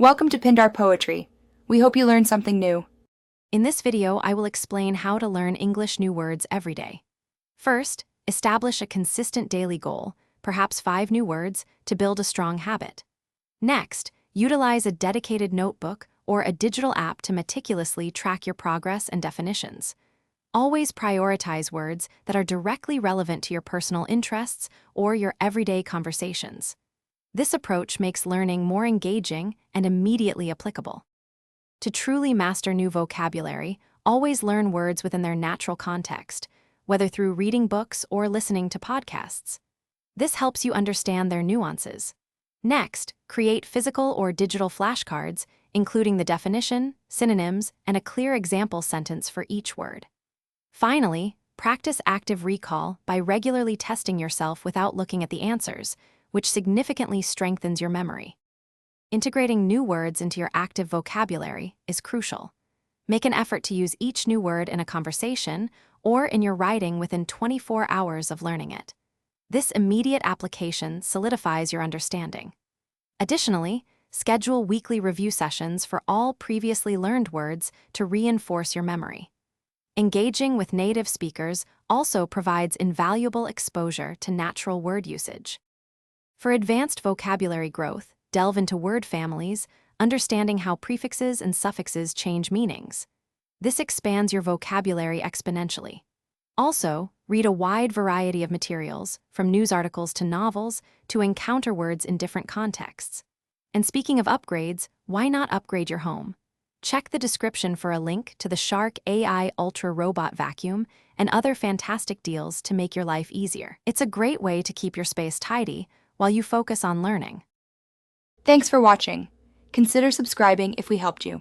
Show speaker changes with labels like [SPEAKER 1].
[SPEAKER 1] Welcome to Pindar Poetry. We hope you learned something new.
[SPEAKER 2] In this video, I will explain how to learn English new words every day. First, establish a consistent daily goal, perhaps 5 new words, to build a strong habit. Next, utilize a dedicated notebook or a digital app to meticulously track your progress and definitions. Always prioritize words that are directly relevant to your personal interests or your everyday conversations. This approach makes learning more engaging and immediately applicable. To truly master new vocabulary, always learn words within their natural context, whether through reading books or listening to podcasts. This helps you understand their nuances. Next, create physical or digital flashcards, including the definition, synonyms, and a clear example sentence for each word. Finally, practice active recall by regularly testing yourself without looking at the answers, which significantly strengthens your memory. Integrating new words into your active vocabulary is crucial. Make an effort to use each new word in a conversation or in your writing within 24 hours of learning it. This immediate application solidifies your understanding. Additionally, schedule weekly review sessions for all previously learned words to reinforce your memory. Engaging with native speakers also provides invaluable exposure to natural word usage. For advanced vocabulary growth, delve into word families, understanding how prefixes and suffixes change meanings. This expands your vocabulary exponentially. Also, read a wide variety of materials, from news articles to novels, to encounter words in different contexts. And speaking of upgrades, why not upgrade your home? Check the description for a link to the Shark AI Ultra Robot Vacuum and other fantastic deals to make your life easier. It's a great way to keep your space tidy while you focus on learning.
[SPEAKER 1] Thanks for watching. Consider subscribing if we helped you.